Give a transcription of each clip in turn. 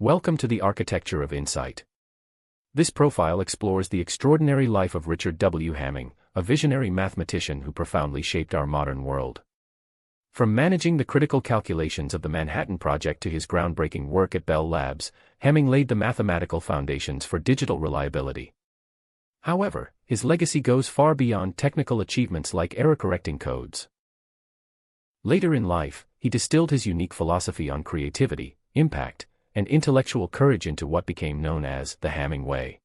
Welcome to the Architecture of Insight. This profile explores the extraordinary life of Richard W. Hamming, a visionary mathematician who profoundly shaped our modern world. From managing the critical calculations of the Manhattan Project to his groundbreaking work at Bell Labs, Hamming laid the mathematical foundations for digital reliability. However, his legacy goes far beyond technical achievements like error-correcting codes. Later in life, he distilled his unique philosophy on creativity, impact, and intellectual courage into what became known as the Hamming Way.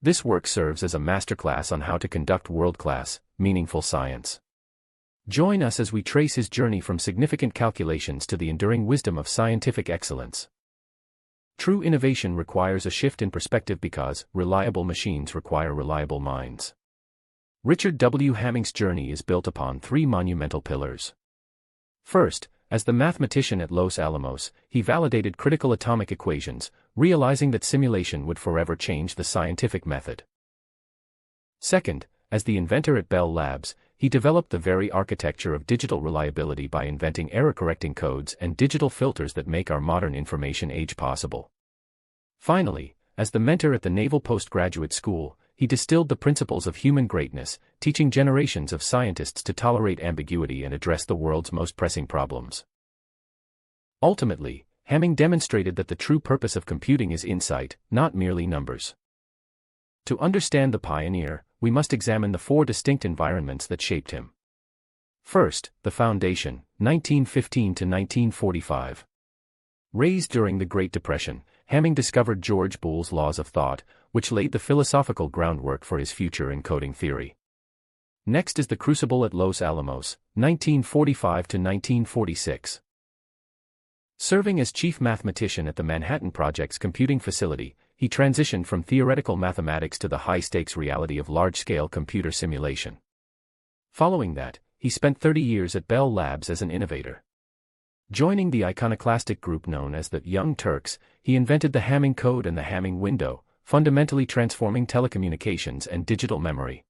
This work serves as a masterclass on how to conduct world-class, meaningful science. Join us as we trace his journey from significant calculations to the enduring wisdom of scientific excellence. True innovation requires a shift in perspective because reliable machines require reliable minds. Richard W. Hamming's journey is built upon three monumental pillars. First, as the mathematician at Los Alamos, he validated critical atomic equations, realizing that simulation would forever change the scientific method. Second, as the inventor at Bell Labs, he developed the very architecture of digital reliability by inventing error-correcting codes and digital filters that make our modern information age possible. Finally, as the mentor at the Naval Postgraduate School, he distilled the principles of human greatness, teaching generations of scientists to tolerate ambiguity and address the world's most pressing problems. Ultimately, Hamming demonstrated that the true purpose of computing is insight, not merely numbers. To understand the pioneer, we must examine the four distinct environments that shaped him. First, the foundation, 1915 to 1945. Raised during the Great Depression, Hamming discovered George Boole's laws of thought, which laid the philosophical groundwork for his future encoding theory. Next is the crucible at Los Alamos, 1945 to 1946. Serving as chief mathematician at the Manhattan Project's computing facility, he transitioned from theoretical mathematics to the high-stakes reality of large-scale computer simulation. Following that, he spent 30 years at Bell Labs as an innovator. Joining the iconoclastic group known as the Young Turks, he invented the Hamming code and the Hamming window, fundamentally transforming telecommunications and digital memory.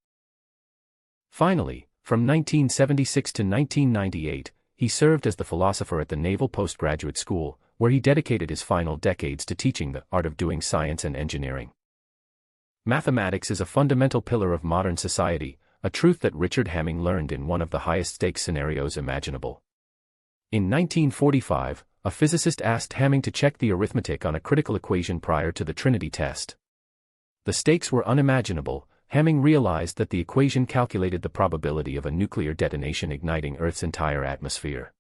Finally, from 1976 to 1998, he served as the philosopher at the Naval Postgraduate School, where he dedicated his final decades to teaching the art of doing science and engineering. Mathematics is a fundamental pillar of modern society, a truth that Richard Hamming learned in one of the highest-stakes scenarios imaginable. In 1945, a physicist asked Hamming to check the arithmetic on a critical equation prior to the Trinity test. The stakes were unimaginable. Hamming realized that the equation calculated the probability of a nuclear detonation igniting Earth's entire atmosphere.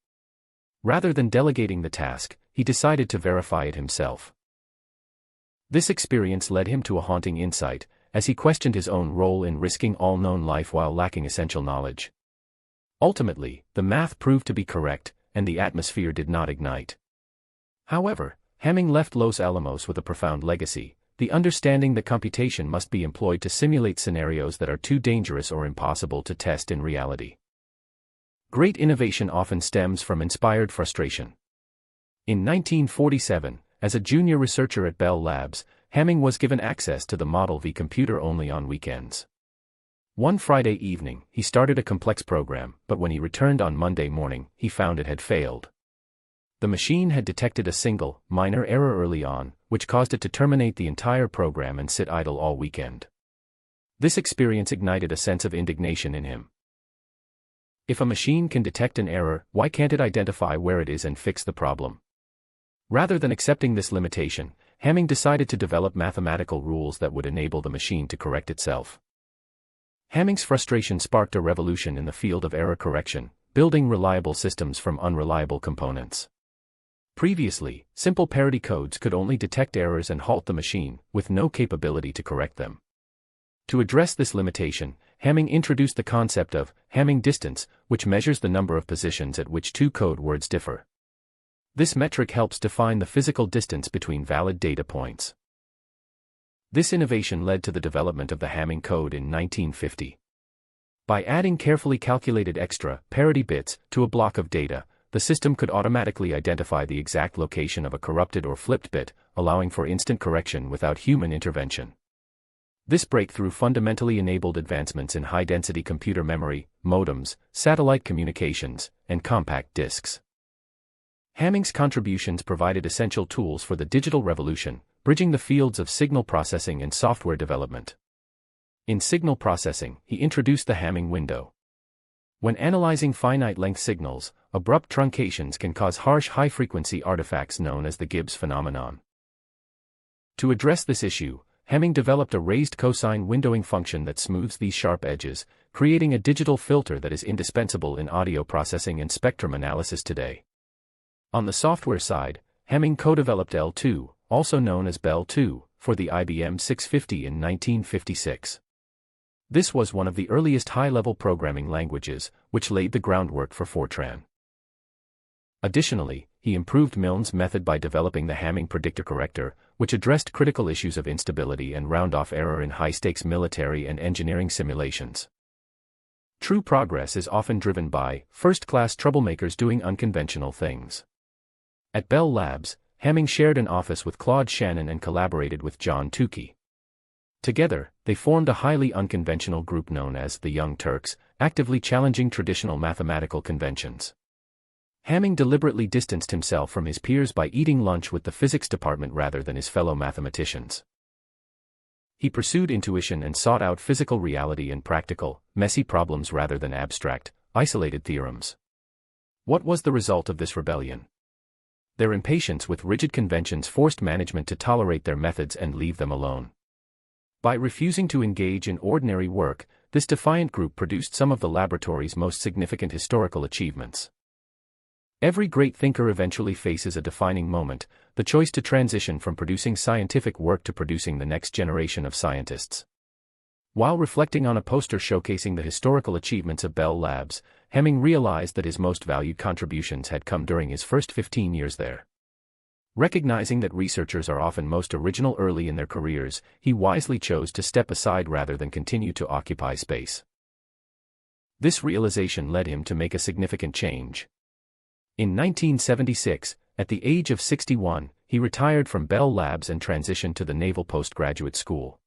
Rather than delegating the task, he decided to verify it himself. This experience led him to a haunting insight, as he questioned his own role in risking all known life while lacking essential knowledge. Ultimately, the math proved to be correct, and the atmosphere did not ignite. However, Hamming left Los Alamos with a profound legacy, the understanding that computation must be employed to simulate scenarios that are too dangerous or impossible to test in reality. Great innovation often stems from inspired frustration. In 1947, as a junior researcher at Bell Labs, Hamming was given access to the Model V computer only on weekends. One Friday evening, he started a complex program, but when he returned on Monday morning, he found it had failed. The machine had detected a single, minor error early on, which caused it to terminate the entire program and sit idle all weekend. This experience ignited a sense of indignation in him. If a machine can detect an error, why can't it identify where it is and fix the problem? Rather than accepting this limitation, Hamming decided to develop mathematical rules that would enable the machine to correct itself. Hamming's frustration sparked a revolution in the field of error correction, building reliable systems from unreliable components. Previously, simple parity codes could only detect errors and halt the machine, with no capability to correct them. To address this limitation, Hamming introduced the concept of Hamming distance, which measures the number of positions at which two code words differ. This metric helps define the physical distance between valid data points. This innovation led to the development of the Hamming code in 1950. By adding carefully calculated extra, parity bits, to a block of data, the system could automatically identify the exact location of a corrupted or flipped bit, allowing for instant correction without human intervention. This breakthrough fundamentally enabled advancements in high-density computer memory, modems, satellite communications, and compact disks. Hamming's contributions provided essential tools for the digital revolution, bridging the fields of signal processing and software development. In signal processing, he introduced the Hamming window. When analyzing finite-length signals, abrupt truncations can cause harsh high-frequency artifacts known as the Gibbs phenomenon. To address this issue, Hamming developed a raised cosine windowing function that smooths these sharp edges, creating a digital filter that is indispensable in audio processing and spectrum analysis today. On the software side, Hamming co-developed L2, also known as Bell 2, for the IBM 650 in 1956. This was one of the earliest high-level programming languages, which laid the groundwork for Fortran. Additionally, he improved Milne's method by developing the Hamming predictor corrector, which addressed critical issues of instability and round-off error in high-stakes military and engineering simulations. True progress is often driven by first-class troublemakers doing unconventional things. At Bell Labs, Hamming shared an office with Claude Shannon and collaborated with John Tukey. Together, they formed a highly unconventional group known as the Young Turks, actively challenging traditional mathematical conventions. Hamming deliberately distanced himself from his peers by eating lunch with the physics department rather than his fellow mathematicians. He pursued intuition and sought out physical reality and practical, messy problems rather than abstract, isolated theorems. What was the result of this rebellion? Their impatience with rigid conventions forced management to tolerate their methods and leave them alone. By refusing to engage in ordinary work, this defiant group produced some of the laboratory's most significant historical achievements. Every great thinker eventually faces a defining moment, the choice to transition from producing scientific work to producing the next generation of scientists. While reflecting on a poster showcasing the historical achievements of Bell Labs, Hamming realized that his most valued contributions had come during his first 15 years there. Recognizing that researchers are often most original early in their careers, he wisely chose to step aside rather than continue to occupy space. This realization led him to make a significant change. In 1976, at the age of 61, he retired from Bell Labs and transitioned to the Naval Postgraduate School.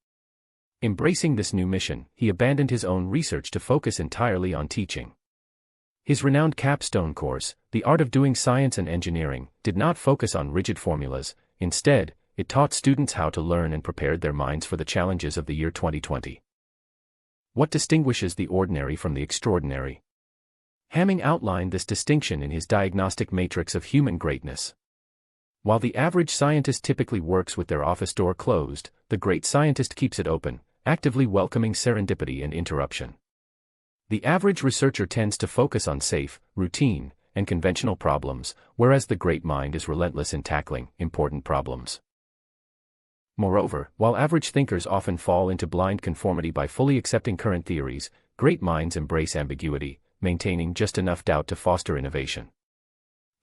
Embracing this new mission, he abandoned his own research to focus entirely on teaching. His renowned capstone course, The Art of Doing Science and Engineering, did not focus on rigid formulas. Instead, it taught students how to learn and prepared their minds for the challenges of the year 2020. What distinguishes the ordinary from the extraordinary? Hamming outlined this distinction in his diagnostic matrix of human greatness. While the average scientist typically works with their office door closed, the great scientist keeps it open, actively welcoming serendipity and interruption. The average researcher tends to focus on safe, routine, and conventional problems, whereas the great mind is relentless in tackling important problems. Moreover, while average thinkers often fall into blind conformity by fully accepting current theories, great minds embrace ambiguity, maintaining just enough doubt to foster innovation.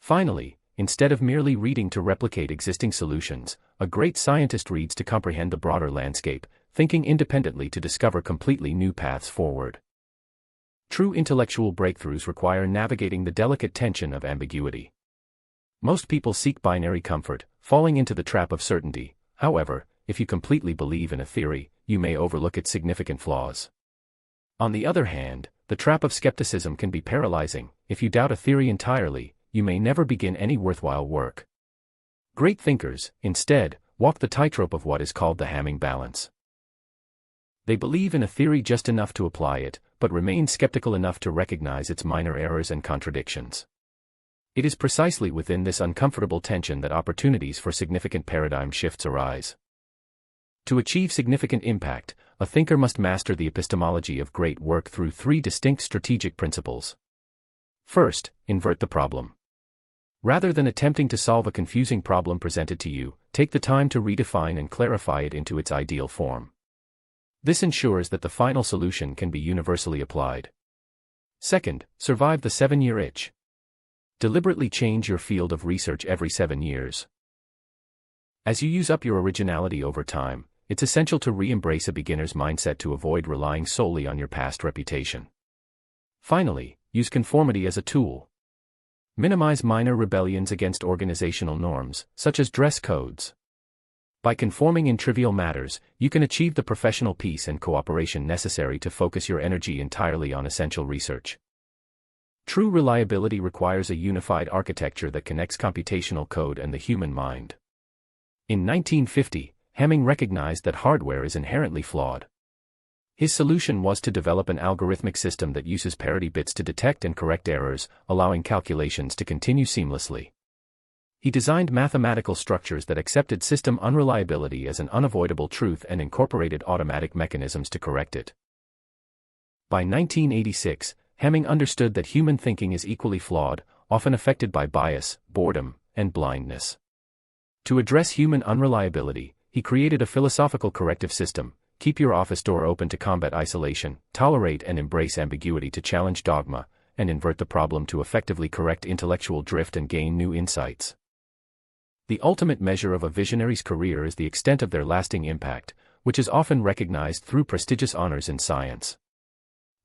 Finally, instead of merely reading to replicate existing solutions, a great scientist reads to comprehend the broader landscape, thinking independently to discover completely new paths forward. True intellectual breakthroughs require navigating the delicate tension of ambiguity. Most people seek binary comfort, falling into the trap of certainty. However, if you completely believe in a theory, you may overlook its significant flaws. On the other hand, the trap of skepticism can be paralyzing. If you doubt a theory entirely, you may never begin any worthwhile work. Great thinkers, instead, walk the tightrope of what is called the Hamming balance. They believe in a theory just enough to apply it, but remain skeptical enough to recognize its minor errors and contradictions. It is precisely within this uncomfortable tension that opportunities for significant paradigm shifts arise. To achieve significant impact, a thinker must master the epistemology of great work through three distinct strategic principles. First, invert the problem. Rather than attempting to solve a confusing problem presented to you, take the time to redefine and clarify it into its ideal form. This ensures that the final solution can be universally applied. Second, survive the 7-year itch. Deliberately change your field of research every 7 years. As you use up your originality over time, it's essential to re-embrace a beginner's mindset to avoid relying solely on your past reputation. Finally, use conformity as a tool. Minimize minor rebellions against organizational norms, such as dress codes. By conforming in trivial matters, you can achieve the professional peace and cooperation necessary to focus your energy entirely on essential research. True reliability requires a unified architecture that connects computational code and the human mind. In 1950, Hamming recognized that hardware is inherently flawed. His solution was to develop an algorithmic system that uses parity bits to detect and correct errors, allowing calculations to continue seamlessly. He designed mathematical structures that accepted system unreliability as an unavoidable truth and incorporated automatic mechanisms to correct it. By 1986, Hamming understood that human thinking is equally flawed, often affected by bias, boredom, and blindness. To address human unreliability, he created a philosophical corrective system: keep your office door open to combat isolation, tolerate and embrace ambiguity to challenge dogma, and invert the problem to effectively correct intellectual drift and gain new insights. The ultimate measure of a visionary's career is the extent of their lasting impact, which is often recognized through prestigious honors in science.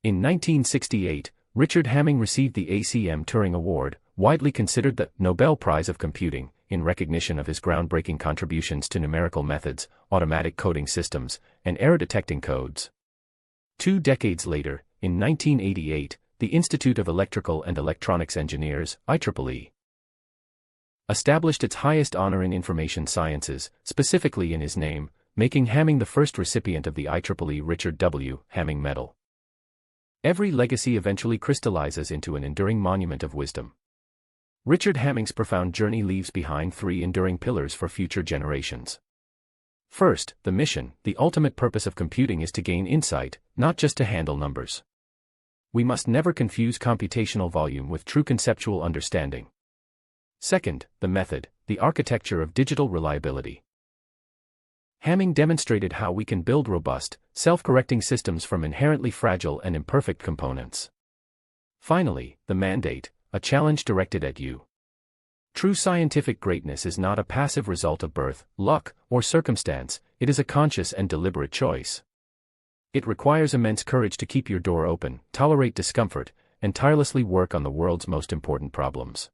In 1968, Richard Hamming received the ACM Turing Award, widely considered the Nobel Prize of Computing, in recognition of his groundbreaking contributions to numerical methods, automatic coding systems, and error-detecting codes. 2 decades later, in 1988, the Institute of Electrical and Electronics Engineers, IEEE, established its highest honor in information sciences, specifically in his name, making Hamming the first recipient of the IEEE Richard W. Hamming Medal. Every legacy eventually crystallizes into an enduring monument of wisdom. Richard Hamming's profound journey leaves behind 3 enduring pillars for future generations. First, the mission. The ultimate purpose of computing is to gain insight, not just to handle numbers. We must never confuse computational volume with true conceptual understanding. Second, the method. The architecture of digital reliability. Hamming demonstrated how we can build robust, self-correcting systems from inherently fragile and imperfect components. Finally, the mandate, a challenge directed at you. True scientific greatness is not a passive result of birth, luck, or circumstance, it is a conscious and deliberate choice. It requires immense courage to keep your door open, tolerate discomfort, and tirelessly work on the world's most important problems.